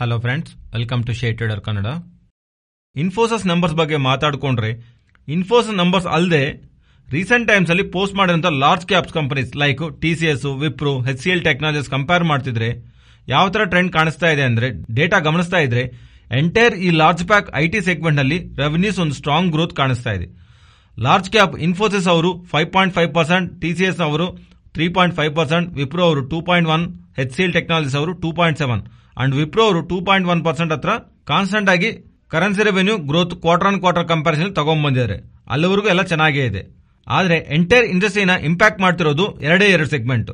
Hello friends, welcome to share trader Kannada. Infosys numbers ಬಗ್ಗೆ ಮಾತಾಡಿಕೊಂಡ್ರೆ, Infosys numbers ಅಲ್ಲದೆ ರೀಸೆಂಟ್ ಟೈಮ್ಸ್ ಅಲ್ಲಿ ಪೋಸ್ಟ್ ಮಾಡಿರುವಂತಹ large caps companies like TCS, Wipro, HCL technologies compare ಮಾಡ್ತಿದ್ರೆ ಯಾವ ತರ ಟ್ರೆಂಡ್ ಕಾಣಿಸ್ತಾ ಇದೆ ಅಂದ್ರೆ, ಡೇಟಾ ಗಮನಿಸ್ತಾ ಇದ್ರೆ ಎಂಟೈರ್ ಈ ಲಾರ್ಜ್ ಪ್ಯಾಕ್ IT ಸೆಗ್ಮೆಂಟ್ ನಲ್ಲಿ ರೆವೆನ್ಯೂಸ್ ಒಂದು ಸ್ಟ್ರಾಂಗ್ ಗ್ರೋತ್ ಕಾಣಿಸ್ತಾ ಇದೆ. ಲಾರ್ಜ್ ಕ್ಯಾಪ್ ಇನ್ಫೋಸಿಸ್ ಅವರು 5.5%, TCS ಅವರು 3.5%, ವಿಪ್ರೋ ಅವರು 2.1%, HCL ಟೆಕ್ನಾಲಜೀಸ್ ಅವರು 2.7% ಅಂಡ್ ವಿಪ್ರೋ ಅವರು 2.1% ಹತ್ರ ಕಾನ್ಸ್ಟೆಂಟ್ ಆಗಿ currency revenue growth quarter on quarter comparison ತಗೊಂಡ್ಬಂದಿದ್ದಾರೆ. ಅಲ್ಲಿವರೆಗೂ ಎಲ್ಲ ಚೆನ್ನಾಗೇ ಇದೆ. ಆದ್ರೆ ಎಂಟೈರ್ ಇಂಡಸ್ಟ್ರಿನ ಇಂಪ್ಯಾಕ್ಟ್ ಮಾಡ್ತಿರೋದು ಎರಡೇ ಎರಡು ಸೆಗ್ಮೆಂಟ್,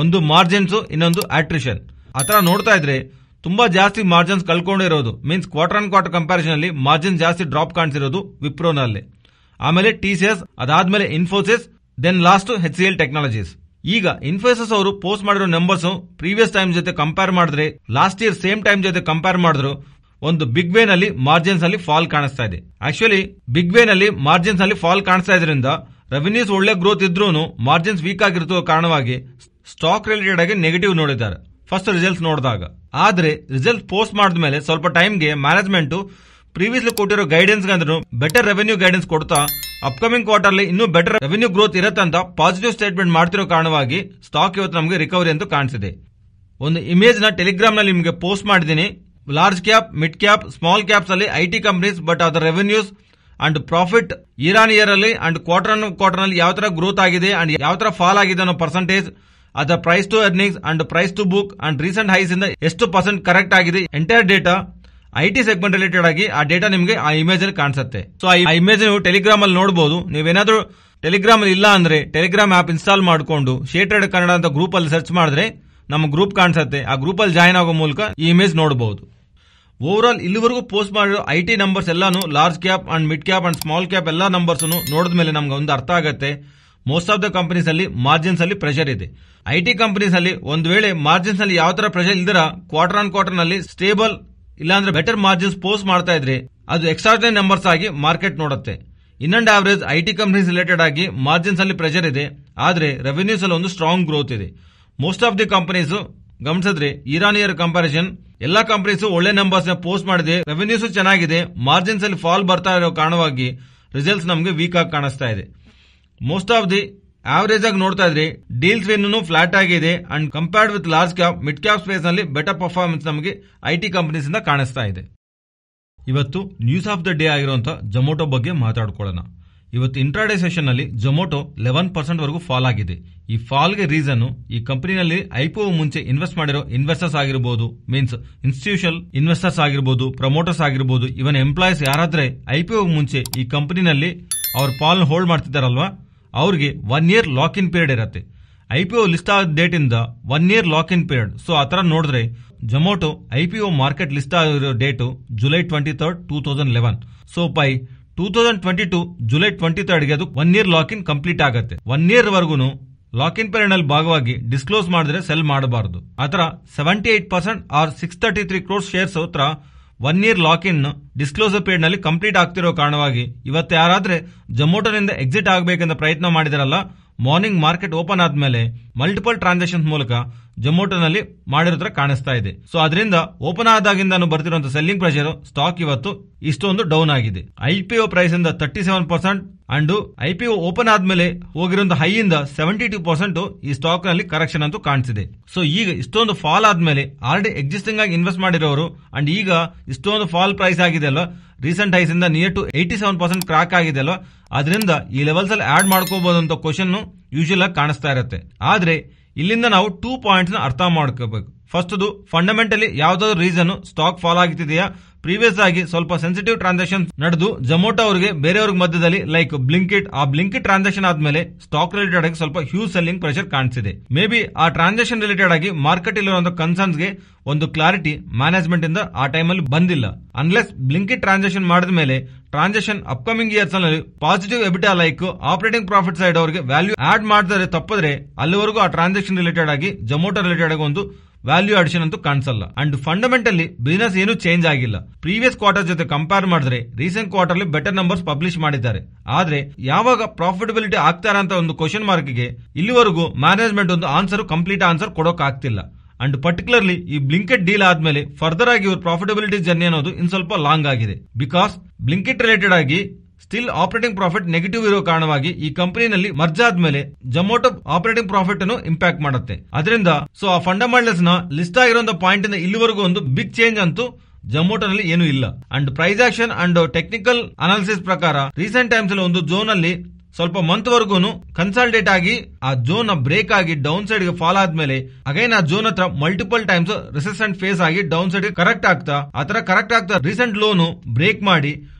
ಒಂದು ಮಾರ್ಜಿನ್ಸ್, ಇನ್ನೊಂದು ಅಟ್ರಿಷನ್. ಆತರ ನೋಡ್ತಾ ಇದ್ರೆ ತುಂಬಾ ಜಾಸ್ತಿ ಮಾರ್ಜಿನ್ಸ್ ಕಳ್ಕೊಂಡಿರೋದು, means quarter on quarter comparison ಅಲ್ಲಿ ಮಾರ್ಜಿನ್ ಜಾಸ್ತಿ ಡ್ರಾಪ್ ಕಾಣಿಸಿರೋದು ವಿಪ್ರೋನಲ್ಲಿ, ಆಮೇಲೆ TCS, ಅದಾದ್ಮೇಲೆ Infosys, then last HCL technologies. ಈಗ ಇನ್ಫೋಸಿಸ್ ಅವರು ಪೋಸ್ಟ್ ಮಾಡಿರೋ ನಂಬರ್ಸ್ ಪ್ರೀವಿಯಸ್ ಟೈಮ್ ಜೊತೆ ಕಂಪೇರ್ ಮಾಡಿದ್ರೆ, ಲಾಸ್ಟ್ ಇಯರ್ ಸೇಮ್ ಟೈಮ್ ಜೊತೆ ಕಂಪೇರ್ ಮಾಡಿದ್ರು ಒಂದು ಬಿಗ್ ವೇ ನಲ್ಲಿ ಮಾರ್ಜಿನ್ಸ್ ಅಲ್ಲಿ ಫಾಲ್ ಕಾಣಿಸ್ತಾ ಇದೆ. ಆಕ್ಚುಲಿ ಬಿಗ್ ವೇ ನಲ್ಲಿ ಮಾರ್ಜಿನ್ಸ್ ಅಲ್ಲಿ ಫಾಲ್ ಕಾಣಿಸ್ತಾ ಇದರಿಂದ ರೆವೆನ್ಯೂಸ್ ಒಳ್ಳೆ ಗ್ರೋತ್ ಇದ್ರೂ ಮಾರ್ಜಿನ್ಸ್ ವೀಕ್ ಆಗಿರುವ ಕಾರಣವಾಗಿ ಸ್ಟಾಕ್ ರಿಲೇಟೆಡ್ ಆಗಿ ನೆಗೆಟಿವ್ ನೋಡಿದ್ದಾರೆ ಫಸ್ಟ್ ರಿಸಲ್ಟ್ಸ್ ನೋಡಿದಾಗ. ಆದ್ರೆ ರಿಸಲ್ಟ್ ಪೋಸ್ಟ್ ಮಾಡಿದ್ಮೇಲೆ ಸ್ವಲ್ಪ ಟೈಮ್ಗೆ ಮ್ಯಾನೇಜ್ಮೆಂಟ್ ಪ್ರೀವಿಯಸ್ಲಿ ಕೊಟ್ಟಿರೋ ಗೈಡೆನ್ಸ್ ಅಂದ್ರೂ ಬೆಟರ್ ರೆವೆನ್ಯೂ ಗೈಡೆನ್ಸ್ ಕೊಡ್ತಾ ಅಪ್ಕಮಿಂಗ್ ಕ್ವಾರ್ಟರ್ಲಿ ಇನ್ನೂ ಬೆಟರ್ ರೆವೆನ್ಯೂ ಗ್ರೋತ್ ಇರುತ್ತೆ ಅಂತ ಪಾಸಿಟಿವ್ ಸ್ಟೇಟ್ಮೆಂಟ್ ಮಾಡ್ತಿರೋ ಕಾರಣವಾಗಿ ಸ್ಟಾಕ್ ಇವತ್ತು ನಮಗೆ ರಿಕವರಿ ಅಂತ ಕಾಣಿಸಿದೆ. ಒಂದು ಇಮೇಜ್ ನ ಟೆಲಿಗ್ರಾಮ್ ನಲ್ಲಿ ನಿಮಗೆ ಪೋಸ್ಟ್ ಮಾಡಿದ್ದೀನಿ. Large cap, mid cap, small caps ಅಲ್ಲಿ IT ಕಂಪನೀಸ್, ಬಟ್ ಅದರ revenues and profit year on year ಅಲ್ಲಿ ಅಂಡ್ ಕ್ವಾರ್ಟರ್ ಆನ್ ಕ್ವಾರ್ಟರ್ ನಲ್ಲಿ ಯಾವ ತರ ಗ್ರೋತ್ ಆಗಿದೆ ಅಂಡ್ ಯಾವ ತರ ಫಾಲ್ ಆಗಿದೆ ಅನ್ನೋ ಪರ್ಸೆಂಟೇಜ್, ಅದರ price to earnings and price to book and recent highs ಇಂದ ಎಷ್ಟು % ಕರೆಕ್ಟ್ ಆಗಿದೆ, entire data IT segment related ಆಗಿ ಆ ಡೇಟಾ ನಿಮಗೆ ಆ ಇಮೇಜ್ ಅಲ್ಲಿ ಕಾಣಿಸುತ್ತೆ. ಸೊ ಆ ಇಮೇಜ್ ನೀವು ಟೆಲಿಗ್ರಾಮ್ ಅಲ್ಲಿ ನೋಡಬಹುದು. ನೀವೇನಾದ್ರೂ ಟೆಲಿಗ್ರಾಮ್ ಅಲ್ಲಿ ಇಲ್ಲ ಅಂದ್ರೆ ಟೆಲಿಗ್ರಾಮ್ ಆಪ್ ಇನ್ಸ್ಟಾಲ್ ಮಾಡಿಕೊಂಡು ಶೇರ್ ಟ್ರೇಡರ್ ಕನ್ನಡ ಅಂತ ಗ್ರೂಪ್ ಅಲ್ಲಿ ಸರ್ಚ್ ಮಾಡಿದ್ರೆ ನಮ್ಮ ಗ್ರೂಪ್ ಕಾಣಿಸುತ್ತೆ. ಆ ಗ್ರೂಪ್ ಅಲ್ಲಿ ಜಾಯ್ನ್ ಆಗೋ ಮೂಲಕ ಈ ಇಮೇಜ್ ನೋಡಬಹುದು. ಓವರ್ ಆಲ್ ಇಲ್ಲಿವರೆಗೂ ಪೋಸ್ಟ್ ಮಾಡಿರೋ IT ನಂಬರ್ಸ್ ಎಲ್ಲಾನು large cap and mid cap and small cap ಎಲ್ಲಾ ನಂಬರ್ಸ್ ನೋಡಿದ್ಮೇಲೆ ನಮ್ಗೆ ಒಂದು ಅರ್ಥ ಆಗುತ್ತೆ, ಮೋಸ್ಟ್ ಆಫ್ ದ ಕಂಪನೀಸ್ ಅಲ್ಲಿ ಮಾರ್ಜಿನ್ಸ್ ಅಲ್ಲಿ ಪ್ರೆಷರ್ ಇದೆ. IT ಕಂಪನೀಸ್ ಅಲ್ಲಿ ಒಂದು ವೇಳೆ ಮಾರ್ಜಿನ್ಸ್ ಅಲ್ಲಿ ಯಾವ ತರ ಪ್ರೆಷರ್ ಇಲ್ದಿರ ಕ್ವಾರ್ಟರ್ ಆನ್ ಕ್ವಾರ್ಟರ್ ನಲ್ಲಿ ಸ್ಟೇಬಲ್ ಇಲ್ಲಾಂದ್ರೆ ಬೆಟರ್ ಮಾರ್ಜಿನ್ಸ್ ಪೋಸ್ಟ್ ಮಾಡ್ತಾ ಇದ್ರೆ ಅದು ಎಕ್ಸ್ಟ್ರಾರ್ಡಿನರಿ ನಂಬರ್ಸ್ ಆಗಿ ಮಾರ್ಕೆಟ್ ನೋಡುತ್ತೆ. ಇನ್ನೊಂದು ಆವರೇಜ್ IT ಕಂಪನೀಸ್ ರಿಲೇಟೆಡ್ ಆಗಿ ಮಾರ್ಜಿನ್ಸ್ ಅಲ್ಲಿ ಪ್ರೆಷರ್ ಇದೆ, ಆದ್ರೆ ರೆವೆನ್ಯೂಸ್ ಅಲ್ಲಿ ಒಂದು ಸ್ಟ್ರಾಂಗ್ ಗ್ರೋತ್ ಇದೆ. ಮೋಸ್ಟ್ ಆಫ್ ದಿ ಕಂಪನೀಸ್ ಗಮನಿಸಿದ್ರೆ ಇಯರ್ ಆನ್ ಇಯರ್ ಕಂಪ್ಯಾರಿಸನ್ ಎಲ್ಲಾ ಕಂಪನೀಸ್ ಒಳ್ಳೆ ನಂಬರ್ಸ್ ನ ಪೋಸ್ಟ್ ಮಾಡಿದೆ, ರೆವೆನ್ಯೂಸ್ ಚೆನ್ನಾಗಿದೆ, ಮಾರ್ಜಿನ್ಸ್ ಅಲ್ಲಿ ಫಾಲ್ ಬರ್ತಾ ಇರೋ ಕಾರಣವಾಗಿ ರಿಸಲ್ಟ್ಸ್ ನಮಗೆ ವೀಕ್ ಆಗಿ ಕಾಣಿಸ್ತಾ ಇದೆ. ಮೋಸ್ಟ್ ಆಫ್ ದಿ ಆವರೇಜ್ ಆಗಿ ನೋಡ್ತಾ ಇದ್ರೆ ಡೀಲ್ಸ್ ವಿನ್ ಫ್ಲಾಟ್ ಆಗಿದೆ and compared with large cap, mid cap space ನಲ್ಲಿ ಬೆಟರ್ ಪರ್ಫಾರ್ಮೆನ್ಸ್ ನಮಗೆ IT ಕಂಪನೀಸ್ ಇಂದ ಕಾಣಿಸ್ತಾ ಇದೆ. ಇವತ್ತು ನ್ಯೂಸ್ ಆಫ್ ದ ಡೇ ಆಗಿರುವಂತಹ ಜೊಮೊಟೊ ಬಗ್ಗೆ ಮಾತಾಡ್ಕೊಳ್ಳೋಣ. ಇವತ್ತು ಇಂಟ್ರಾಡೇ ಸೆಷನ್ ನಲ್ಲಿ ಜೊಮೊಟೊ 11% ವರೆಗೂ ಫಾಲ್ ಆಗಿದೆ. ಈ ಫಾಲ್ಗೆ ರೀಸನ್ ಈ ಕಂಪನಿನಲ್ಲಿ IPO ಮುಂಚೆ ಇನ್ವೆಸ್ಟ್ ಮಾಡಿರೋ ಇನ್ವೆಸ್ಟರ್ಸ್ ಆಗಿರಬಹುದು, ಮೀನ್ಸ್ ಇನ್ಸ್ಟಿಟ್ಯೂಷನಲ್ ಇನ್ವೆಸ್ಟರ್ಸ್ ಆಗಿರಬಹುದು, ಪ್ರಮೋಟರ್ಸ್ ಆಗಿರಬಹುದು, ಇವನ್ ಎಂಪ್ಲಾಯೀಸ್ ಯಾರಾದ್ರೆ IPO ಮುಂಚೆ ಈ ಕಂಪನಿನಲ್ಲಿ ಅವ್ರ ಪಾಲ್ ಹೋಲ್ಡ್ ಮಾಡ್ತಿದ್ದಾರಲ್ವಾ, ಅವ್ರಿಗೆ 1 year ಲಾಕ್ ಇನ್ ಪೀರಿಯಡ್ ಇರುತ್ತೆ. IPO ಲಿಸ್ಟ್ ಆದ ಡೇಟ್ ಇಂದ 1 year lock in period. So ಆತರ ನೋಡಿದ್ರೆ ಜೊಮೊಟೊ IPO ಮಾರ್ಕೆಟ್ ಲಿಸ್ಟ್ ಆಗಿರೋ date July 23rd, 2011. So by 2022 July 23rd ಗೆ ಅದು 1 year ಲಾಕ್ ಇನ್ ಕಂಪ್ಲೀಟ್ ಆಗುತ್ತೆ. 1 year ವರೆಗೂ ಲಾಕ್ ಇನ್ ಪೀರಿಯಡ್ ನಲ್ಲಿ ಭಾಗವಾಗಿ ಡಿಸ್ಕ್ಲೋಸ್ ಮಾಡಿದ್ರೆ ಸೆಲ್ ಮಾಡಬಾರದು. ಆತರ 78% ಆರ್ 633 crores ಶೇರ್ಸ್ ಹತ್ರ 1 year lock in disclosure period ನಲ್ಲಿ ಕಂಪ್ಲೀಟ್ ಆಗ್ತಿರೋ ಕಾರಣವಾಗಿ ಇವತ್ತು ಯಾರಾದ್ರೆ ಜೊಮೊಟೊನಿಂದ ಎಕ್ಸಿಟ್ ಆಗಬೇಕಂತ ಪ್ರಯತ್ನ ಮಾಡಿದಾರಲ್ಲ, ಮಾರ್ನಿಂಗ್ ಮಾರ್ಕೆಟ್ ಓಪನ್ ಆದ್ಮೇಲೆ ಮಲ್ಟಿಪಲ್ ಟ್ರಾನ್ಸಾಕ್ಷನ್ಸ್ ಮೂಲಕ ಜೊಮೊಟೊನಲ್ಲಿ ಮಾಡಿರೋ ಕಾಣಿಸ್ತಾ ಇದೆ. ಸೊ ಅದರಿಂದ ಓಪನ್ ಆದಾಗಿಂದ ಬರ್ತಿರುವಂತಹ ಸೆಲ್ಲಿಂಗ್ ಪ್ರೆಷರ್ ಸ್ಟಾಕ್ ಇವತ್ತು ಇಷ್ಟೊಂದು ಡೌನ್ ಆಗಿದೆ. IPO ಪ್ರೈಸ್ ಇಂದ 37% ಅಂಡ್ IPO ಓಪನ್ ಆದ್ಮೇಲೆ ಹೋಗಿರುವಂತಹ ಹೈ ಇಂದ 72% ಈ ಸ್ಟಾಕ್ ನಲ್ಲಿ ಕರೆಕ್ಷನ್ ಅಂತೂ ಕಾಣಿಸಿದೆ. ಸೊ ಈಗ ಇಷ್ಟೊಂದು ಫಾಲ್ ಆದ್ಮೇಲೆ ಆಲ್ರೆಡಿ ಎಕ್ಸಿಸ್ಟಿಂಗ್ ಆಗಿ ಇನ್ವೆಸ್ಟ್ ಮಾಡಿರೋರು ಅಂಡ್ ಈಗ ಇಷ್ಟೊಂದು ಫಾಲ್ ಪ್ರೈಸ್ ಆಗಿದೆ ಅಲ್ವಾ, ರೀಸೆಂಟ್ ಹೈಸ್ ಇಂದ ನಿಯರ್ ಟು 87% ಕ್ರಾಕ್ ಆಗಿದೆ ಅಲ್ವಾ, ಅದರಿಂದ ಈ ಲೆವೆಲ್ಸ್ ಅಲ್ಲಿ ಆಡ್ ಮಾಡ್ಕೋಬಹುದು ಅಂತ ಕ್ವಶನ್ ಯೂಶುವಲ್ ಆಗಿ ಕಾಣಿಸ್ತಾ ಇರುತ್ತೆ. ಆದ್ರೆ ಇಲ್ಲಿಂದ ನಾವು 2 ಪಾಯಿಂಟ್ಸ್ ನ ಅರ್ಥ ಮಾಡ್ಕೋಬೇಕು. ಫಸ್ಟ್ ಫಂಡಮೆಂಟಲಿ ಯಾವ್ದಾದ್ರು ರೀಸನ್ ಸ್ಟಾಕ್ ಫಾಲ್ ಆಗ್ತಿದೆಯಾ, ಪ್ರೀವಿಯಸ್ ಆಗಿ ಸ್ವಲ್ಪ ಸೆನ್ಸಿಟಿವ್ ಟ್ರಾನ್ಸಾಕ್ಷನ್ ನಡೆದು ಜೊಮೊಟೊ ಅವರಿಗೆ ಬೇರೆಯವ್ರಿಗೆ ಮಧ್ಯದಲ್ಲಿ ಲೈಕ್ ಬ್ಲಿಂಕಿಟ್, ಆ ಬ್ಲಿಂಕಿಟ್ ಟ್ರಾನ್ಸಾಕ್ಷನ್ ಆದ್ಮೇಲೆ ಸ್ಟಾಕ್ ರಿಲೇಟೆಡ್ ಆಗಿ ಸ್ವಲ್ಪ ಹ್ಯೂಜ್ ಸೆಲ್ಲಿಂಗ್ ಪ್ರೆಷರ್ ಕಾಣಿಸಿದೆ. ಮೇ ಬಿ ಆ ಟ್ರಾನ್ಸಾಕ್ಷನ್ ರಿಲೇಟೆಡ್ ಆಗಿ ಮಾರ್ಕೆಟ್ ಇಲ್ಲಿರುವಂತಹ ಕನ್ಸರ್ನ್ಸ್ ಗೆ ಒಂದು ಕ್ಲಾರಿಟಿ ಮ್ಯಾನೇಜ್ಮೆಂಟ್ ಇಂದ ಆ ಟೈಮಲ್ಲಿ ಬಂದಿಲ್ಲ. ಅನ್ಲೆಸ್ ಬ್ಲಿಂಕಿಟ್ ಟ್ರಾನ್ಸಾಕ್ಷನ್ ಮಾಡಿದ ಮೇಲೆ ಟ್ರಾನ್ಸಾಕ್ಷನ್ ಅಪ್ಕಮಿಂಗ್ ಇಯರ್ಸ್ ನಲ್ಲಿ positive ಎಬಿಟಾ like operating profit side ಅವರಿಗೆ ವ್ಯಾಲ್ಯೂ ಆಡ್ ಮಾಡಿದ್ರೆ ತಪ್ಪಿದ್ರೆ ಅಲ್ಲಿವರೆಗೂ ಆ ಟ್ರಾನ್ಸಾಕ್ಷನ್ ರಿಲೇಟೆಡ್ ಆಗಿ ಜೊಮೊಟೊ ರಿಲೇಟೆಡ್ ಆಗಿ ಒಂದು ವ್ಯಾಲ್ಯೂ ಅಡಿಷನ್ ಅಂತೂ ಕಾಣಿಸಲ್ಲ. ಅಂಡ್ ಫಂಡಮೆಂಟಲಿ ಬಿಸಿನೆಸ್ ಏನು ಚೇಂಜ್ ಆಗಿಲ್ಲ. ಪ್ರೀವಿಯಸ್ ಕ್ವಾರ್ಟರ್ ಜೊತೆ ಕಂಪೇರ್ ಮಾಡಿದ್ರೆ recent quarter better numbers publish ಮಾಡಿದ್ದಾರೆ. ಆದ್ರೆ ಯಾವಾಗ ಪ್ರಾಫಿಟಬಿಲಿಟಿ ಆಗ್ತಾರ ಅಂತ ಒಂದು ಕ್ವಶನ್ ಮಾರ್ಕ್ ಗೆ ಇಲ್ಲಿವರೆಗೂ ಮ್ಯಾನೇಜ್ಮೆಂಟ್ ಒಂದು ಆನ್ಸರ್ ಕಂಪ್ಲೀಟ್ ಆನ್ಸರ್ ಕೊಡೋಕ್ ಆಗ್ತಿಲ್ಲ. ಅಂಡ್ ಪರ್ಟಿಕ್ಯುಲರ್ಲಿ ಈ ಬ್ಲಿಂಕಿಟ್ ಡೀಲ್ ಆದ್ಮೇಲೆ ಫರ್ದರ್ ಆಗಿ ಇವ್ರ ಪ್ರಾಫಿಟಬಿಲಿಟಿ ಜರ್ನಿ ಅನ್ನೋದು ಇನ್ ಸ್ವಲ್ಪ ಲಾಂಗ್ ಆಗಿದೆ. ಬಿಕಾಸ್ ಬ್ಲಿಂಕಿಟ್ ರಿಲೇಟೆಡ್ ಆಗಿ ಸ್ಟಿಲ್ ಆಪರೇಟಿಂಗ್ ಪ್ರಾಫಿಟ್ ನೆಗೆಟಿವ್ ಇರೋ ಕಾರಣವಾಗಿ ಈ ಕಂಪನಿನಲ್ಲಿ ಮರ್ಜ್ ಆದ್ಮೇಲೆ ಜೊಮೊಟೊ ಆಪರೇಟಿಂಗ್ ಪ್ರಾಫಿಟ್ ಅನ್ನು ಇಂಪ್ಯಾಕ್ಟ್ ಮಾಡುತ್ತೆ. ಅದರಿಂದ ಸೊ ಆ ಫಂಡಮೆಂಟಲ್ಸ್ ನ ಲಿಸ್ಟ್ ಆಗಿರೋ ಪಾಯಿಂಟ್ ಇಂದ ಇಲ್ಲಿವರೆಗೂ ಒಂದು ಬಿಗ್ ಚೇಂಜ್ ಅಂತೂ ಜೊಮೊಟೊನಲ್ಲಿ ಏನು ಇಲ್ಲ. And price action and technical analysis ಪ್ರಕಾರ ರೀಸೆಂಟ್ ಟೈಮ್ಸ್ ಅಲ್ಲಿ ಒಂದು ಝೋನ್ ಅಲ್ಲಿ ಸ್ವಲ್ಪ ಮಂತ್ ವರ್ಗೂನು ಕನ್ಸಾಲ್ಟೇಟ್ ಆಗಿ ಆ ಝೋನ್ ಬ್ರೇಕ್ ಆಗಿ ಡೌನ್ ಸೈಡ್ ಗೆ ಫಾಲ್ ಆದ್ಮೇಲೆ ಅಗೈನ್ ಆ ಝೋನ್ ಹತ್ರ ಮಲ್ಟಿಪಲ್ ಟೈಮ್ಸ್ ರೆಸಿಸ್ಟೆಂಟ್ ಫೇಸ್ ಆಗಿ ಡೌನ್ ಸೈಡ್ ಕರೆಕ್ಟ್ ಆಗ್ತಾ ರೀಸೆಂಟ್ ಲೋನು ಬ್ರೇಕ್ ಮಾಡಿ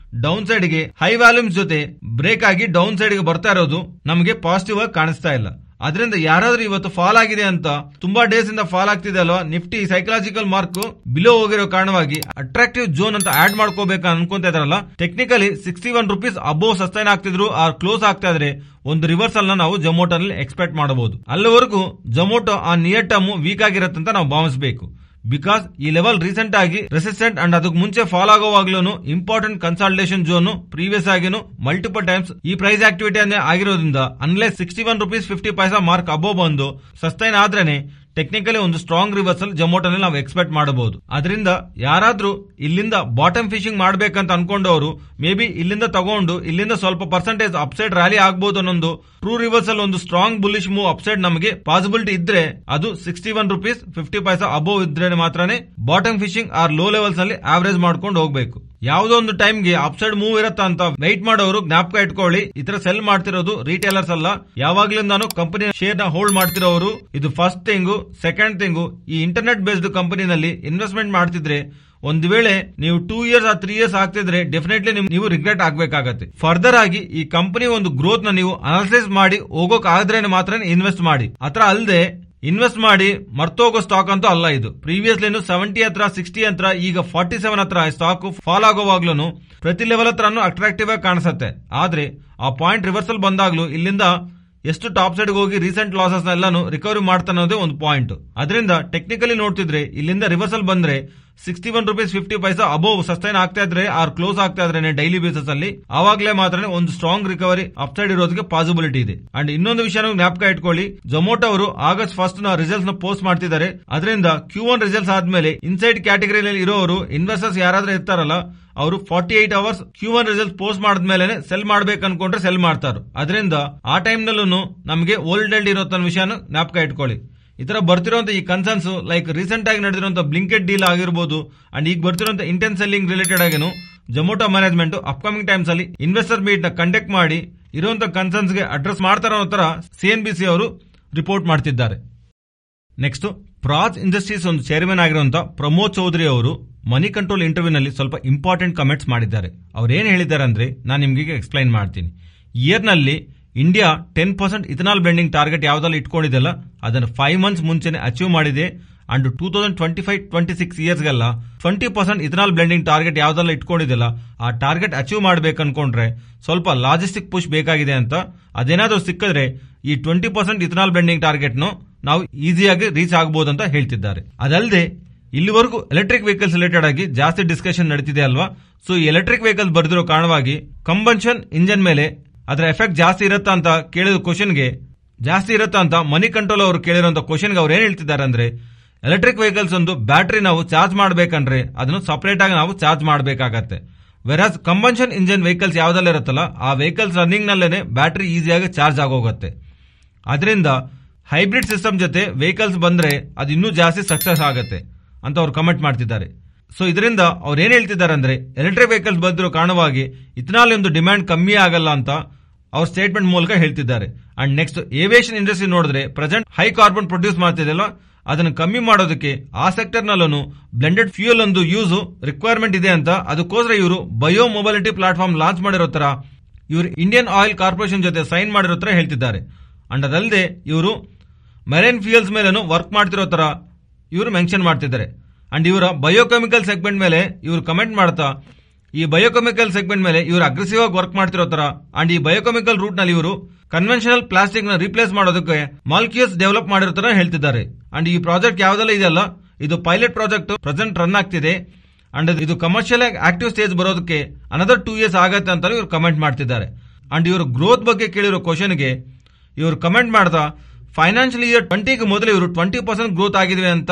ಡೌನ್ ಸೈಡ್ ಗೆ ಹೈ ವ್ಯಾಲ್ಯೂಮ್ಸ್ ಜೊತೆ ಬ್ರೇಕ್ ಆಗಿ ಡೌನ್ ಸೈಡ್ ಗೆ ಬರ್ತಾ ಇರೋದು ನಮಗೆ ಪಾಸಿಟಿವ್ ಆಗಿ ಕಾಣಿಸ್ತಾ ಇಲ್ಲ. ಅದರಿಂದ ಯಾರಾದ್ರೂ ಇವತ್ತು ಫಾಲ್ ಆಗಿದೆ ಅಂತ ತುಂಬಾ ಡೇಸ್ ಇಂದ ಫಾಲ್ ಆಗ್ತಿದೆ ಅಲ್ವಾ, ನಿಫ್ಟಿ ಸೈಕಲಾಜಿಕಲ್ ಮಾರ್ಕ್ ಬಿಲೋ ಹೋಗಿರೋ ಕಾರಣವಾಗಿ ಅಟ್ರಾಕ್ಟಿವ್ ಝೋನ್ ಅಂತ ಆಡ್ ಮಾಡ್ಕೋಬೇಕು ಅನ್ಕೊಂತ ಇದಾರಲ್ಲ, ಟೆಕ್ನಿಕಲಿ 61 ರೂಪೀಸ್ ಅಬೋವ್ ಸಸ್ಟೈನ್ ಆಗ್ತಿದ್ರು ಆರ್ ಕ್ಲೋಸ್ ಆಗ್ತಾ ಇದ್ರೆ ಒಂದು ರಿವರ್ಸಲ್ ನ ನಾವು ಜೊಮೊಟೊನಲ್ಲಿ ಎಕ್ಸ್ಪೆಕ್ಟ್ ಮಾಡಬಹುದು. ಅಲ್ಲಿವರೆಗೂ ಜೊಮೊಟೊ ಆ ನಿಯರ್ ಟರ್ಮ್ ವೀಕ್ ಆಗಿರತ್ತಂತ ನಾವು ಭಾವಿಸಬೇಕು. ಬಿಕಾಸ್ ಈ ಲೆವೆಲ್ ರೀಸೆಂಟ್ ಆಗಿ ರೆಸಿಸ್ಟೆಂಟ್ ಅಂಡ್ ಅದಕ್ಕೆ ಮುಂಚೆ ಫಾಲ್ ಆಗೋವಾಗ್ಲೂ ಇಂಪಾರ್ಟೆಂಟ್ ಕನ್ಸಲ್ಟೇಷನ್ ಝೋನ್ ಪ್ರೀವಿಯಸ್ ಆಗಿನೂ ಮಲ್ಟಿಪಲ್ ಟೈಮ್ಸ್ ಈ ಪ್ರೈಸ್ ಆಕ್ಟಿವಿಟಿ ಅನ್ನೇ ಆಗಿರೋದ್ರಿಂದ unless 61 rupees 50 paisa mark above ಬಂದು ಸಸ್ಟೈನ್ ಆದ್ರೇನೆ ಟೆಕ್ನಿಕಲಿ ಒಂದು ಸ್ಟ್ರಾಂಗ್ ರಿವರ್ಸಲ್ ಜೊಮೊಟೊನಲ್ಲಿ ನಾವು ಎಕ್ಸ್ಪೆಕ್ಟ್ ಮಾಡಬಹುದು. ಅದರಿಂದ ಯಾರಾದ್ರೂ ಇಲ್ಲಿಂದ ಬಾಟಮ್ ಫಿಶಿಂಗ್ ಮಾಡ್ಬೇಕಂತ ಅನ್ಕೊಂಡವರು ಮೇ ಬಿ ಇಲ್ಲಿಂದ ತಗೊಂಡು ಇಲ್ಲಿಂದ ಸ್ವಲ್ಪ ಪರ್ಸೆಂಟೇಜ್ ಅಪ್ಸೈಡ್ ರ್ಯಾಲಿ ಆಗಬಹುದು ಅನ್ನೊಂದು ಟ್ರೂ ರಿವರ್ಸಲ್ ಒಂದು ಸ್ಟ್ರಾಂಗ್ ಬುಲಿಶ್ ಮೂವ್ ಅಪ್ಸೈಡ್ ನಮಗೆ ಪಾಸಿಬಿಲಿಟಿ ಇದ್ರೆ ಅದು 61 ರೂಪೀಸ್ 50 ಪೈಸಾ ಅಬೋವ್ ಇದ್ರೆ ಮಾತ್ರನೇ bottom fishing or low levels ಅಲ್ಲಿ ಆವರೇಜ್ ಮಾಡ್ಕೊಂಡು ಹೋಗ್ಬೇಕು. ಯಾವುದೋ ಒಂದು ಟೈಮ್ಗೆ ಅಪ್ಸೈಡ್ ಮೂವ್ ಇರತ್ತಾ ಅಂತ ವೆಯ್ಟ್ ಮಾಡೋರು ಜ್ಞಾಪಕ ಇಟ್ಕೊಳ್ಳಿ, ಈ ತರ ಸೆಲ್ ಮಾಡ್ತಿರೋದು ರಿಟೇಲರ್ಸ್ ಅಲ್ಲ, ಯಾವಾಗ್ಲಿಂದಾನು ಕಂಪನಿ ಶೇರ್ ನ ಹೋಲ್ಡ್ ಮಾಡ್ತಿರೋರು. ಇದು ಫಸ್ಟ್ ಥಿಂಗು. ಸೆಕೆಂಡ್ ಥಿಂಗು, ಈ ಇಂಟರ್ನೆಟ್ ಬೇಸ್ಡ್ ಕಂಪನಿನಲ್ಲಿ ಇನ್ವೆಸ್ಟ್ಮೆಂಟ್ ಮಾಡ್ತಿದ್ರೆ ಒಂದು ವೇಳೆ ನೀವು 2 ಇಯರ್ಸ್ 3 ಇಯರ್ಸ್ ಆಗ್ತಿದ್ರೆ ಡೆಫಿನೆಟ್ಲಿ ನೀವು ರಿಗ್ರೆಟ್ ಆಗ್ಬೇಕಾಗತ್ತೆ. ಫರ್ದರ್ ಆಗಿ ಈ ಕಂಪನಿ ಒಂದು ಗ್ರೋತ್ ನ ನೀವು ಅನಾಲಿಸಿಸ್ ಮಾಡಿ ಹೋಗೋಕ್ ಆದ್ರೇನೆ ಮಾತ್ರ ಇನ್ವೆಸ್ಟ್ ಮಾಡಿ. ಅತ್ರ ಅಲ್ಲದೆ ಇನ್ವೆಸ್ಟ್ ಮಾಡಿ ಮರ್ತೋಗೋ ಸ್ಟಾಕ್ ಅಂತೂ ಅಲ್ಲ ಇದು. ಪ್ರೀವಿಯಸ್ಲಿ 70 ಹತ್ರ 60 ಹತ್ರ ಈಗ 47 ಹತ್ರ ಸ್ಟಾಕ್ ಫಾಲ್ ಆಗೋವಾಗ್ಲೂ ಪ್ರತಿ ಲೆವೆಲ್ ಹತ್ರನೂ ಅಟ್ರಾಕ್ಟಿವ್ ಆಗಿ ಕಾಣಿಸುತ್ತೆ. ಆದ್ರೆ ಆ ಪಾಯಿಂಟ್ ರಿವರ್ಸಲ್ ಬಂದಾಗ್ಲೂ ಇಲ್ಲಿಂದ ಎಷ್ಟು ಟಾಪ್ ಸೈಡ್ ಹೋಗಿ ರೀಸೆಂಟ್ ಲಾಸಸ್ ಎಲ್ಲಾನು ರಿಕವರಿ ಮಾಡ್ತಾ ಅನ್ನೋದೇ ಒಂದು ಪಾಯಿಂಟ್. ಅದರಿಂದ ಟೆಕ್ನಿಕಲಿ ನೋಡ್ತಿದ್ರೆ ಇಲ್ಲಿಂದ ರಿವರ್ಸಲ್ ಬಂದ್ರೆ 61 ರೂಪೀಸ್ 50 ಪೈಸಾ ಅಬೋವ್ ಸಸ್ಟೈನ್ ಆಗ್ತಾ ಇದ್ರೆ ಆರ್ ಕ್ಲೋಸ್ ಆಗ್ತಾ ಇದ್ರೆ ಡೈಲಿ ಬೇಸಿಸ್ ಅಲ್ಲಿ ಆವಾಗಲೇ ಮಾತ್ರ ಒಂದು ಸ್ಟ್ರಾಂಗ್ ರಿಕವರಿ ಅಪ್ಸೈಡ್ ಇರೋದಕ್ಕೆ ಪಾಸಿಬಿಲಿಟಿ ಇದೆ. ಅಂಡ್ ಇನ್ನೊಂದು ವಿಷಯ ಜ್ಞಾಪಕ ಇಟ್ಕೊಳ್ಳಿ, ಜೊಮೊಟೊ ಅವರು ಆಗಸ್ಟ್ 1 ನ ರಿಸಲ್ಟ್ಸ್ ನ ಪೋಸ್ಟ್ ಮಾಡ್ತಿದ್ದಾರೆ. ಅದರಿಂದ Q1 ರಿಸಲ್ಟ್ಸ್ ಆದ್ಮೇಲೆ ಇನ್ಸೈಡ್ ಕ್ಯಾಟಗರಿಯಲ್ಲಿ ಇರೋರು ಇನ್ವೆಸ್ಟರ್ಸ್ ಯಾರಾದ್ರೂ ಇರ್ತಾರಲ್ಲ ಅವರು 48 ಅವರ್ಸ್ Q1 ರಿಸಲ್ಟ್ ಪೋಸ್ಟ್ ಮಾಡಿದ್ಮೇಲೆ ಸೆಲ್ ಮಾಡ್ಬೇಕು ಅನ್ಕೊಂಡ್ರೆ ಸೆಲ್ ಮಾಡ್ತಾರೆ. ಅದರಿಂದ ಆ ಟೈಮ್ ನಲ್ಲೂ ನಮಗೆ ಓಲ್ಡ್ ಇರೋ ವಿಷಯನ ಜ್ಞಾಪಕ ಇಟ್ಕೊಳ್ಳಿ. ಈ ತರ ಬರ್ತಿರುವಂತ ಈ ಕನ್ಸರ್ನ್ಸ್ ಲೈಕ್ ರೀಸೆಂಟ್ ಆಗಿ ನಡೆದಿರುವಂತ ಬ್ಲಿಂಕೆಟ್ ಡೀಲ್ ಆಗಿರಬಹುದು ಅಂಡ್ ಈಗ ಬರ್ತಿರುವಂತ ಇಂಟೆನ್ಸ್ ಸೆಲ್ಲಿಂಗ್ ರಿಲೇಟೆಡ್ ಆಗಿನೂ ಜೊಮೊಟೊ ಮ್ಯಾನೇಜ್ಮೆಂಟ್ ಅಪ್ಕಮಿಂಗ್ ಟೈಮ್ಸ್ ಅಲ್ಲಿ ಇನ್ವೆಸ್ಟರ್ ಮೀಟ್ ನ ಕಂಡಕ್ಟ್ ಮಾಡಿ ಇರುವಂತ ಕನ್ಸರ್ನ್ಸ್ ಗೆ ಅಡ್ರೆಸ್ ಮಾಡ್ತಾರೋ ತರ CNBC ಅವರು ರಿಪೋರ್ಟ್ ಮಾಡ್ತಿದ್ದಾರೆ. ನೆಕ್ಸ್ಟ್, ಪ್ರಾಜ್ ಇಂಡಸ್ಟ್ರೀಸ್ ಒಂದು ಚೇರ್ಮನ್ ಆಗಿರುವಂತ ಪ್ರಮೋದ್ ಚೌಧರಿ ಅವರು ಮನಿ ಕಂಟ್ರೋಲ್ ಇಂಟರ್ವ್ಯೂ ನಲ್ಲಿ ಸ್ವಲ್ಪ ಇಂಪಾರ್ಟೆಂಟ್ ಕಮೆಂಟ್ಸ್ ಮಾಡಿದ್ದಾರೆ. ಅವ್ರು ಏನ್ ಹೇಳಿದ್ದಾರೆ ಅಂದ್ರೆ ನಾನು ನಿಮ್ಗೆ ಎಕ್ಸ್ಪ್ಲೈನ್ ಮಾಡ್ತೀನಿ. ಇಯರ್ ನಲ್ಲಿ ಇಂಡಿಯಾ 10% ಇಥನಾಲ್ ಬ್ಲೆಂಡಿಂಗ್ ಟಾರ್ಗೆಟ್ ಯಾವ್ದಲ್ಲ ಇಟ್ಕೊಂಡಿದೆಲ್ಲ ಅದನ್ನು 5 ಮಂತ್ಸ್ ಮುಂಚೆನೆ ಅಚೀವ್ ಮಾಡಿದೆ. ಅಂಡ್ 2025-26 ಇಯರ್ಸ್ಗೆಲ್ಲ 20% ಇಥನಾಲ್ ಬ್ಲೆಂಡಿಂಗ್ ಟಾರ್ಗೆಟ್ ಯಾವ್ದಲ್ಲ ಇಟ್ಕೊಂಡಿದೆಲ್ಲ ಆ ಟಾರ್ಗೆಟ್ ಅಚೀವ್ ಮಾಡ್ಬೇಕು ಅನ್ಕೊಂಡ್ರೆ ಸ್ವಲ್ಪ ಲಾಜಿಸ್ಟಿಕ್ ಪುಷ್ ಬೇಕಾಗಿದೆ ಅಂತ. ಅದೇನಾದ್ರೂ ಸಿಕ್ಕಿದ್ರೆ ಈ 20% ಇಥನಾಲ್ ಬ್ಲೆಂಡಿಂಗ್ ಟಾರ್ಗೆಟ್ ನಾವು ಈಸಿಯಾಗಿ ರೀಚ್ ಆಗಬಹುದು ಅಂತ ಹೇಳ್ತಿದ್ದಾರೆ. ಅದಲ್ಲದೆ ಇಲ್ಲಿವರೆಗೂ ಎಲೆಕ್ಟ್ರಿಕ್ ವೆಹಿಕಲ್ಸ್ ರಿಲೇಟೆಡ್ ಆಗಿ ಜಾಸ್ತಿ ಡಿಸ್ಕಷನ್ ನಡೀತಿದೆ ಅಲ್ವಾ. ಸೊ ಈ ಎಲೆಕ್ಟ್ರಿಕ್ ವೆಹಿಕಲ್ಸ್ ಬರೆದಿರೋ ಕಾರಣವಾಗಿ ಕಂಬನ್ಷನ್ ಇಂಜನ್ ಮೇಲೆ ಅದರ ಎಫೆಕ್ಟ್ ಜಾಸ್ತಿ ಇರುತ್ತಾ ಅಂತ ಕೇಳಿದ ಕ್ವಶನ್ಗೆ ಜಾಸ್ತಿ ಇರುತ್ತಾ ಅಂತ ಮನಿ ಕಂಟ್ರೋಲ್ ಅವರು ಕೇಳಿರುವಂತ ಕ್ವಶನ್ಗೆ ಅವ್ರು ಏನ್ ಹೇಳ್ತಿದ್ದಾರೆ ಅಂದ್ರೆ ಎಲೆಕ್ಟ್ರಿಕ್ ವೆಹಿಕಲ್ಸ್ ಒಂದು ಬ್ಯಾಟರಿ ನಾವು ಚಾರ್ಜ್ ಮಾಡಬೇಕಂದ್ರೆ ಅದನ್ನು ಸಪರೇಟ್ ಆಗಿ ನಾವು ಚಾರ್ಜ್ ಮಾಡಬೇಕಾಗತ್ತೆ. ವೆರಾಸ್ ಕಂಬನ್ಷನ್ ಇಂಜನ್ ವೆಹಿಕಲ್ಸ್ ಯಾವ್ದಲ್ಲ ಇರುತ್ತಲ್ಲ ಆ ವೆಹಿಕಲ್ಸ್ ರನ್ನಿಂಗ್ ನಲ್ಲೇನೆ ಬ್ಯಾಟರಿ ಈಸಿಯಾಗಿ ಚಾರ್ಜ್ ಆಗೋಗುತ್ತೆ. ಅದರಿಂದ ಹೈಬ್ರಿಡ್ ಸಿಸ್ಟಮ್ ಜೊತೆ ವೆಹಿಕಲ್ಸ್ ಬಂದ್ರೆ ಅದು ಇನ್ನೂ ಜಾಸ್ತಿ ಸಕ್ಸಸ್ ಆಗುತ್ತೆ ಅಂತ ಅವ್ರು ಕಮೆಂಟ್ ಮಾಡ್ತಿದ್ದಾರೆ. ಸೊ ಇದರಿಂದ ಅವ್ರು ಏನ್ ಹೇಳ್ತಿದ್ದಾರೆ ಅಂದ್ರೆ ಎಲೆಕ್ಟ್ರಿಕ್ ವೆಹಿಕಲ್ಸ್ ಬಂದಿರೋ ಕಾರಣವಾಗಿ ಇಥನಾಲ್ ಒಂದು ಡಿಮ್ಯಾಂಡ್ ಕಮ್ಮಿ ಆಗಲ್ಲ ಅಂತ ಅವ್ರ ಸ್ಟೇಟ್ಮೆಂಟ್ ಮೂಲಕ ಹೇಳ್ತಿದ್ದಾರೆ. ಅಂಡ್ ನೆಕ್ಸ್ಟ್, ಏವಿಯೇಷನ್ ಇಂಡಸ್ಟ್ರಿ ನೋಡಿದ್ರೆ ಪ್ರೆಸೆಂಟ್ ಹೈ ಕಾರ್ಬನ್ ಪ್ರೊಡ್ಯೂಸ್ ಮಾಡ್ತಿದೆಯಲ್ಲ ಅದನ್ನು ಕಮ್ಮಿ ಮಾಡೋದಕ್ಕೆ ಆ ಸೆಕ್ಟರ್ ನಲ್ಲೂ ಬ್ಲೆಂಡೆಡ್ ಫ್ಯೂಯಲ್ ಒಂದು ಯೂಸ್ ರಿಕ್ವೈರ್ಮೆಂಟ್ ಇದೆ ಅಂತ ಅದಕ್ಕೋಸ್ಕರ ಇವರು ಬಯೋ ಮೊಬಿಲಿಟಿ ಪ್ಲಾಟ್ಫಾರ್ಮ್ ಲಾಂಚ್ ಮಾಡಿರೋ ತರ ಇವರು ಇಂಡಿಯನ್ ಆಯಿಲ್ ಕಾರ್ಪೊರೇಷನ್ ಜೊತೆ ಸೈನ್ ಮಾಡಿರೋ ತರ ಹೇಳ್ತಿದ್ದಾರೆ. ಅಂಡ್ ಅದಲ್ಲದೆ ಇವರು ಮೆರೈನ್ ಫ್ಯೂಯಲ್ಸ್ ಮೇಲೂ ವರ್ಕ್ ಮಾಡ್ತಿರೋ ತರ ಇವರು ಮೆನ್ಷನ್ ಮಾಡ್ತಿದ್ದಾರೆ. ಅಂಡ್ ಇವರ ಬಯೋಕೆಮಿಕಲ್ ಸೆಗ್ಮೆಂಟ್ ಮೇಲೆ ಇವರು ಕಮೆಂಟ್ ಮಾಡ್ತಾ ಈ ಬಯೋಕೆಮಿಕಲ್ ಸೆಗ್ಮೆಂಟ್ ಮೇಲೆ ಇವರು ಅಗ್ರೆಸಿವ್ ಆಗಿ ವರ್ಕ್ ಮಾಡ್ತಿರೋ ತರ ಅಂಡ್ ಈ ಬಯೋಕೆಮಿಕಲ್ ರೂಟ್ ನಲ್ಲಿ ಇವರು ಕನ್ವೆನ್ಷನಲ್ ಪ್ಲಾಸ್ಟಿಕ್ ನ ರಿಪ್ಲೇಸ್ ಮಾಡೋದಕ್ಕೆ ಮಾಲಿಕ್ಯೂಲ್ಸ್ ಡೆವಲಪ್ ಮಾಡಿರೋ ತರ ಹೇಳ್ತಿದ್ದಾರೆ. ಅಂಡ್ ಈ ಪ್ರಾಜೆಕ್ಟ್ ಯಾವ್ದೆಲ್ಲ ಇದೆಯಲ್ಲ ಇದು ಪೈಲಟ್ ಪ್ರಾಜೆಕ್ಟ್ ಪ್ರೆಸೆಂಟ್ ರನ್ ಆಗ್ತಿದೆ ಅಂಡ್ ಇದು ಕಮರ್ಷಿಯಲ್ ಆಕ್ಟಿವ್ ಸ್ಟೇಜ್ ಬರೋದಕ್ಕೆ ಅನದರ್ 2 ಇಯರ್ಸ್ ಆಗತ್ತೆ ಅಂತ ಇವರು ಕಮೆಂಟ್ ಮಾಡ್ತಿದ್ದಾರೆ. ಅಂಡ್ ಇವರು ಗ್ರೋತ್ ಬಗ್ಗೆ ಕೇಳಿರೋ ಕ್ವಶನ್ಗೆ ಇವರು ಕಮೆಂಟ್ ಮಾಡ್ತಾ ಫೈನಾನ್ಷಿಯಲ್ ಇಯರ್ 20 ಮೊದಲು ಇವರು 20% ಗ್ರೋತ್ ಆಗಿದ್ವಿ ಅಂತ,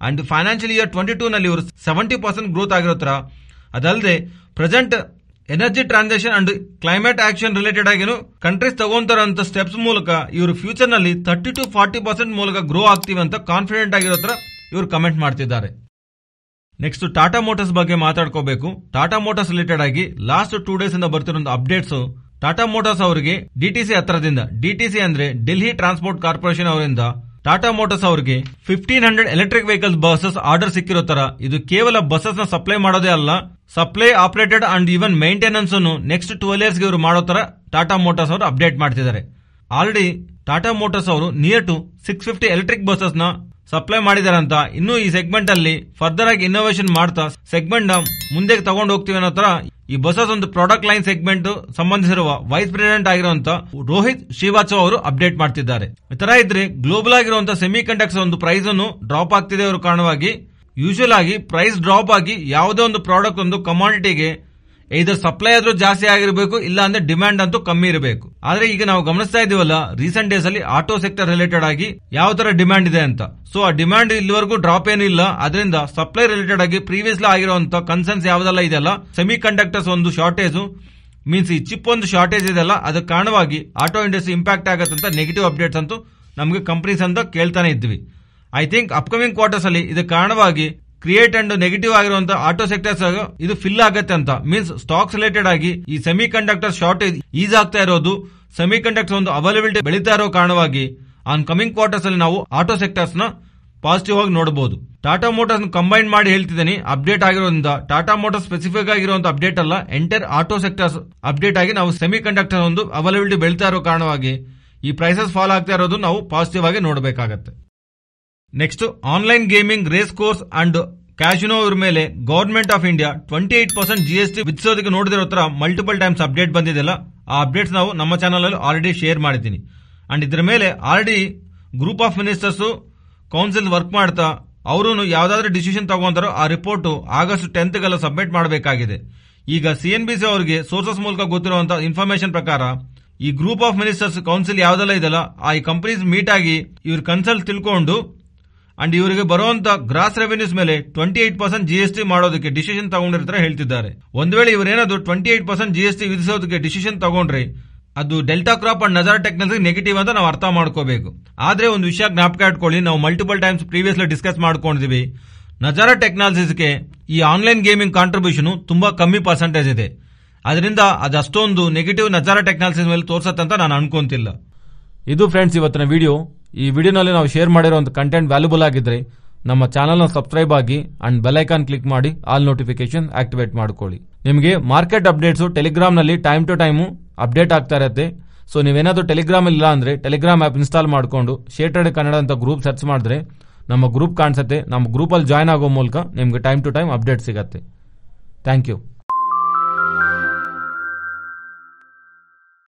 ಅಂಡ್ ಫೈನಾನ್ಷಿಯಲ್ ಇಯರ್ 22 ನಲ್ಲಿ ಇವರು 70% ಗ್ರೋತ್ ಆಗಿರೋ ತರ. ಅದಲ್ಲದೆ present energy transaction and climate action related ಆಗಿನೂ ಕಂಟ್ರೀಸ್ ತಗೊಂತಾರಂತ ಸ್ಟೆಪ್ಸ್ ಮೂಲಕ ಇವರು ಫ್ಯೂಚರ್ ನಲ್ಲಿ 30-40% ಮೂಲಕ ಗ್ರೋ ಆಗ್ತೀವಿ ಅಂತ ಕಾನ್ಫಿಡೆಂಟ್ ಆಗಿರೋ ತರ ಇವರು ಕಮೆಂಟ್ ಮಾಡ್ತಿದ್ದಾರೆ. ನೆಕ್ಸ್ಟ್ ಟಾಟಾ ಮೋಟರ್ಸ್ ಬಗ್ಗೆ ಮಾತಾಡ್ಕೋಬೇಕು. ಟಾಟಾ ಮೋಟರ್ಸ್ ರಿಲೇಟೆಡ್ ಆಗಿ ಲಾಸ್ಟ್ 2 ಡೇಸ್ ಇಂದ ಬರ್ತಿರೋ ಅಪ್ಡೇಟ್ಸ್, ಟಾಟಾ ಮೋಟರ್ಸ್ ಅವರಿಗೆ ಡಿಟಿಸಿ ಹತ್ರದಿಂದ, ಡಿಟಿಸಿ ಅಂದ್ರೆ ಡೆಲ್ಲಿ ಟ್ರಾನ್ಸ್ಪೋರ್ಟ್ ಕಾರ್ಪೊರೇಷನ್ ಅವರಿಂದ ಟಾಟಾ ಮೋಟರ್ಸ್ ಅವರಿಗೆ 1500 ಎಲೆಕ್ಟ್ರಿಕ್ ವೆಹಿಕಲ್ಸ್ ಬಸಸ್ ಆರ್ಡರ್ ಸಿಕ್ಕಿರೋ ತರ. ಇದು ಕೇವಲ ಬಸಸ್ ನ ಸಪ್ಲೈ ಮಾಡೋದೇ ಅಲ್ಲ, supply operated and even maintenance ಅನ್ನು ನೆಕ್ಸ್ಟ್ 12 ಇಯರ್ಸ್ ಇವರು ಮಾಡೋ ತರ ಟಾಟಾ ಮೋಟರ್ಸ್ ಅವರು ಅಪ್ಡೇಟ್ ಮಾಡ್ತಿದ್ದಾರೆ. ಆಲ್ರೆಡಿ ಟಾಟಾ ಮೋಟರ್ಸ್ ಅವರು ನಿಯರ್ ಟು 650 ಎಲೆಕ್ಟ್ರಿಕ್ ಬಸಸ್ ನ ಸಪ್ಲೈ ಮಾಡಿದಾರಂತ. ಇನ್ನು ಈ ಸೆಗ್ಮೆಂಟ್ ಅಲ್ಲಿ ಫರ್ದರ್ ಆಗಿ ಇನ್ನೋವೇಷನ್ ಮಾಡ್ತಾ ಸೆಗ್ಮೆಂಟ್ ನ ಮುಂದೆ ತಗೊಂಡು ಹೋಗ್ತೀವಿ ಅನ್ನೋ ತರ ಈ ಬಸಸ್ ಒಂದು ಪ್ರಾಡಕ್ಟ್ ಲೈನ್ ಸೆಗ್ಮೆಂಟ್ ಸಂಬಂಧಿಸಿರುವ ವೈಸ್ ಪ್ರೆಸಿಡೆಂಟ್ ಆಗಿರುವಂತ ರೋಹಿತ್ ಶ್ರೀವಾತ್ಸವ ಅವರು ಅಪ್ಡೇಟ್ ಮಾಡ್ತಿದ್ದಾರೆ. ಈ ತರ ಇದ್ರೆ ಗ್ಲೋಬಲ್ ಆಗಿರುವಂತಹ ಸೆಮಿ ಕಂಡಕ್ಟರ್ಸ್ ಒಂದು ಪ್ರೈಸ್ ಅನ್ನು ಡ್ರಾಪ್ ಆಗ್ತಿದೆ ಅವರ ಕಾರಣವಾಗಿ. ಯೂಶುವಲ್ ಆಗಿ ಪ್ರೈಸ್ ಡ್ರಾಪ್ ಆಗಿ ಯಾವುದೇ ಒಂದು ಪ್ರಾಡಕ್ಟ್ ಒಂದು ಕಮಾಡಿಟಿಗೆ ಇದರ ಸಪ್ಲೈ ಆದ್ರೂ ಜಾಸ್ತಿ ಆಗಿರಬೇಕು, ಇಲ್ಲ ಅಂದ್ರೆ ಡಿಮ್ಯಾಂಡ್ ಅಂತೂ ಕಮ್ಮಿ ಇರಬೇಕು. ಆದ್ರೆ ಈಗ ನಾವು ಗಮನಿಸ್ತಾ ಇದೀವಲ್ಲ ರೀಸೆಂಟ್ ಡೇಸ್ ಅಲ್ಲಿ ಆಟೋ ಸೆಕ್ಟರ್ ರಿಲೇಟೆಡ್ ಆಗಿ ಯಾವ ತರ ಡಿಮ್ಯಾಂಡ್ ಇದೆ ಅಂತ. ಸೊ ಆ ಡಿಮ್ಯಾಂಡ್ ಇಲ್ಲಿವರೆಗೂ ಡ್ರಾಪ್ ಏನಿಲ್ಲ. ಅದರಿಂದ ಸಪ್ಲೈ ರಿಲೇಟೆಡ್ ಆಗಿ ಪ್ರೀವಿಯಸ್ಲಿ ಆಗಿರುವಂತ ಕನ್ಸರ್ನ್ಸ್ ಯಾವ್ದೆಲ್ಲ ಇದೆಲ್ಲ ಸೆಮಿ ಕಂಡಕ್ಟರ್ಸ್ ಒಂದು ಶಾರ್ಟೇಜ್ ಮೀನ್ಸ್ ಈ ಚಿಪ್ ಒಂದು ಶಾರ್ಟೇಜ್ ಇದೆಲ್ಲ, ಅದರ ಕಾರಣವಾಗಿ ಆಟೋ ಇಂಡಸ್ಟ್ರಿ ಇಂಪ್ಯಾಕ್ಟ್ ಆಗತ್ತಂತ ನೆಗೆಟಿವ್ ಅಪ್ಡೇಟ್ಸ್ ಅಂತೂ ನಮಗೆ ಕಂಪನೀಸ್ ಅಂತ ಕೇಳ್ತಾನೆ ಇದ್ವಿ. ಐ ಥಿಂಕ್ ಅಪ್ಕಮಿಂಗ್ ಕ್ವಾರ್ಟರ್ಸ್ ಅಲ್ಲಿ ಇದರ ಕಾರಣವಾಗಿ ಕ್ರಿಯೇಟ್ ಅಂಡ್ ನೆಗೆಟಿವ್ ಆಗಿರುವಂತಹ ಆಟೋ ಸೆಕ್ಟರ್ಸ್ ಇದು ಫಿಲ್ ಆಗತ್ತೆ ಅಂತ. ಮೀನ್ಸ್ ಸ್ಟಾಕ್ಸ್ ರಿಲೇಟೆಡ್ ಆಗಿ ಈ ಸೆಮಿ ಕಂಡಕ್ಟರ್ ಶಾರ್ಟೇಜ್ ಈಸ್ ಆಗ್ತಾ ಇರೋದು, ಸೆಮಿ ಕಂಡಕ್ಟರ್ ಒಂದು ಅವೈಲಬಿಲಿಟಿ ಬೆಳೀತಾ ಇರೋ ಕಾರಣವಾಗಿ ಆನ್ ಕಮಿಂಗ್ ಕ್ವಾರ್ಟರ್ಸ್ ಅಲ್ಲಿ ನಾವು ಆಟೋ ಸೆಕ್ಟರ್ಸ್ ನ ಪಾಸಿಟಿವ್ ಆಗಿ ನೋಡಬಹುದು. ಟಾಟಾ ಮೋಟರ್ಸ್ ಕಂಬೈನ್ ಮಾಡಿ ಹೇಳ್ತಿದ್ದೀನಿ ಅಪ್ಡೇಟ್ ಆಗಿರೋದ್ರಿಂದ. ಟಾಟಾ ಮೋಟರ್ಸ್ ಸ್ಪೆಸಿಫಿಕ್ ಆಗಿರುವಂತಹ ಅಪ್ಡೇಟ್ ಅಲ್ಲ, ಎಂಟೈರ್ ಆಟೋ ಸೆಕ್ಟರ್ಸ್ ಅಪ್ಡೇಟ್ ಆಗಿ ನಾವು ಸೆಮಿ ಕಂಡಕ್ಟರ್ ಒಂದು ಅವೈಲಬಿಲಿಟಿ ಬೆಳೀತಾ ಇರೋ ಕಾರಣವಾಗಿ ಈ ಪ್ರೈಸಸ್ ಫಾಲ್ ಆಗ್ತಾ ಇರೋದು ನಾವು ಪಾಸಿಟಿವ್ ಆಗಿ ನೋಡಬೇಕಾಗತ್ತೆ. Next online gaming, race course and casino ಇವ್ರ ಮೇಲೆ ಗವರ್ಮೆಂಟ್ ಆಫ್ ಇಂಡಿಯಾ 28% GST ವಿಧಿಸೋದಕ್ಕೆ ನೋಡಿದಿರೋ ತರ ಮಲ್ಟಿಪಲ್ ಟೈಮ್ಸ್ ಅಪ್ಡೇಟ್ ಬಂದಿದೆಲ್ಲ. ಆ ಅಪ್ಡೇಟ್ಸ್ ನಾವು ನಮ್ಮ ಚಾನಲ್ ಅಲ್ಲಿ ಆಲ್ರೆಡಿ ಶೇರ್ ಮಾಡಿದ್ದೀನಿ. ಅಂಡ್ ಇದರ ಮೇಲೆ already group of ministers council work ಮಾಡ್ತಾ ಅವರು ಯಾವ್ದಾದ್ರು ಡಿಸಿಷನ್ ತಗೊಂತಾರೋ ಆ ರಿಪೋರ್ಟ್ ಆಗಸ್ಟ್ 10ಗೆಲ್ಲ ಸಬ್ಮಿಟ್ ಮಾಡಬೇಕಾಗಿದೆ. ಈಗ CNBC ಅವರಿಗೆ ಸೋರ್ಸಸ್ ಮೂಲಕ ಗೊತ್ತಿರುವಂತಹ ಇನ್ಫಾರ್ಮೇಶನ್ ಪ್ರಕಾರ ಈ ಗ್ರೂಪ್ ಆಫ್ ಮಿನಿಸ್ಟರ್ಸ್ ಕೌನ್ಸಿಲ್ ಯಾವ್ದೆಲ್ಲ ಇದೆಲ್ಲ ಆ ಈ ಕಂಪನೀಸ್ ಮೀಟ್ ಆಗಿ ಇವ್ರ ಕನ್ಸಲ್ಟ್ ತಿಳ್ಕೊಂಡು ಅಂಡ್ ಇವರಿಗೆ ಬರುವಂತ ಗ್ರಾಸ್ ರೆವೆನ್ಯೂಸ್ ಮೇಲೆ 28% GST ಮಾಡೋದಕ್ಕೆ ಡಿಸಿಷನ್ ತಗೊಂಡಿರ್ತಾರೆ ಹೇಳ್ತಿದ್ದಾರೆ. ಒಂದ್ ವೇಳೆ ಇವರೇನಾದ್ರು 28% GST ವಿಧಿಸೋದಕ್ಕೆ ಡಿಸಿಷನ್ ತಗೊಂಡ್ರೆ ಅದು Delta Corp and Nazara technology negative ಅಂತ ನಾವು ಅರ್ಥ ಮಾಡ್ಕೋಬೇಕು. ಆದ್ರೆ ಒಂದು ವಿಷಯ ಜ್ಞಾಪಕ ಇಟ್ಕೊಳ್ಳಿ, ನಾವು multiple times previously discuss ಮಾಡ್ಕೊಂಡಿದೀವಿ, Nazara ಟೆಕ್ನಾಲಜೀಸ್ಗೆ ಈ ಆನ್ಲೈನ್ ಗೇಮಿಂಗ್ ಕಾಂಟ್ರಿಬ್ಯೂಷನ್ ತುಂಬಾ ಕಮ್ಮಿ ಪರ್ಸೆಂಟೇಜ್ ಇದೆ. ಅದರಿಂದ ಅದಷ್ಟೊಂದು ನೆಗೆಟಿವ್ ನಜಾರಾ ಟೆಕ್ನಾಲಜೀಸ್ ಮೇಲೆ ತೋರ್ಸತ್ತಂತ ನಾನು ಅನ್ಕೊಂತಿಲ್ಲ. ಇದು ಫ್ರೆಂಡ್ಸ್ ಇವತ್ತಿನ ವಿಡಿಯೋ. ಈ ವಿಡಿಯೋನಲ್ಲಿ ನಾವು ಶೇರ್ ಮಾಡಿರುವಂತ ಕಂಟೆಂಟ್ ವ್ಯಾಲ್ಯೂಬಲ್ ಆಗಿದ್ರೆ ನಮ್ಮ ಚಾನಲ್ನ ಸಬ್ಸ್ಕ್ರೈಬ್ ಆಗಿ ಅಂಡ್ ಬೆಲ್ ಐಕಾನ್ ಕ್ಲಿಕ್ ಮಾಡಿ ಆಲ್ ನೋಟಿಫಿಕೇಶನ್ ಆಕ್ಟಿವೇಟ್ ಮಾಡ್ಕೊಳ್ಳಿ. ನಿಮಗೆ ಮಾರ್ಕೆಟ್ ಅಪ್ಡೇಟ್ಸ್ ಟೆಲಿಗ್ರಾಮ್ ನಲ್ಲಿ ಟೈಮ್ ಟು ಟೈಮ್ ಅಪ್ಡೇಟ್ ಆಗ್ತಾ ಇರುತ್ತೆ. ಸೊ ನೀವೇನಾದ್ರೂ ಟೆಲಿಗ್ರಾಮ್ ಇಲ್ಲ ಅಂದ್ರೆ ಟೆಲಿಗ್ರಾಮ್ ಆಪ್ ಇನ್ಸ್ಟಾಲ್ ಮಾಡಿಕೊಂಡು ಶೇರ್ ಟ್ರೇಡ್ ಕನ್ನಡ ಅಂತ ಗ್ರೂಪ್ ಸರ್ಚ್ ಮಾಡಿದ್ರೆ ನಮ್ಮ ಗ್ರೂಪ್ ಕಾಣಿಸುತ್ತೆ. ನಮ್ಮ ಗ್ರೂಪ್ ಅಲ್ಲಿ ಜಾಯ್ನ್ ಆಗೋ ಮೂಲಕ ನಿಮ್ಗೆ ಟೈಮ್ ಟು ಟೈಮ್ ಅಪ್ಡೇಟ್ ಸಿಗತ್ತೆ. Thank you.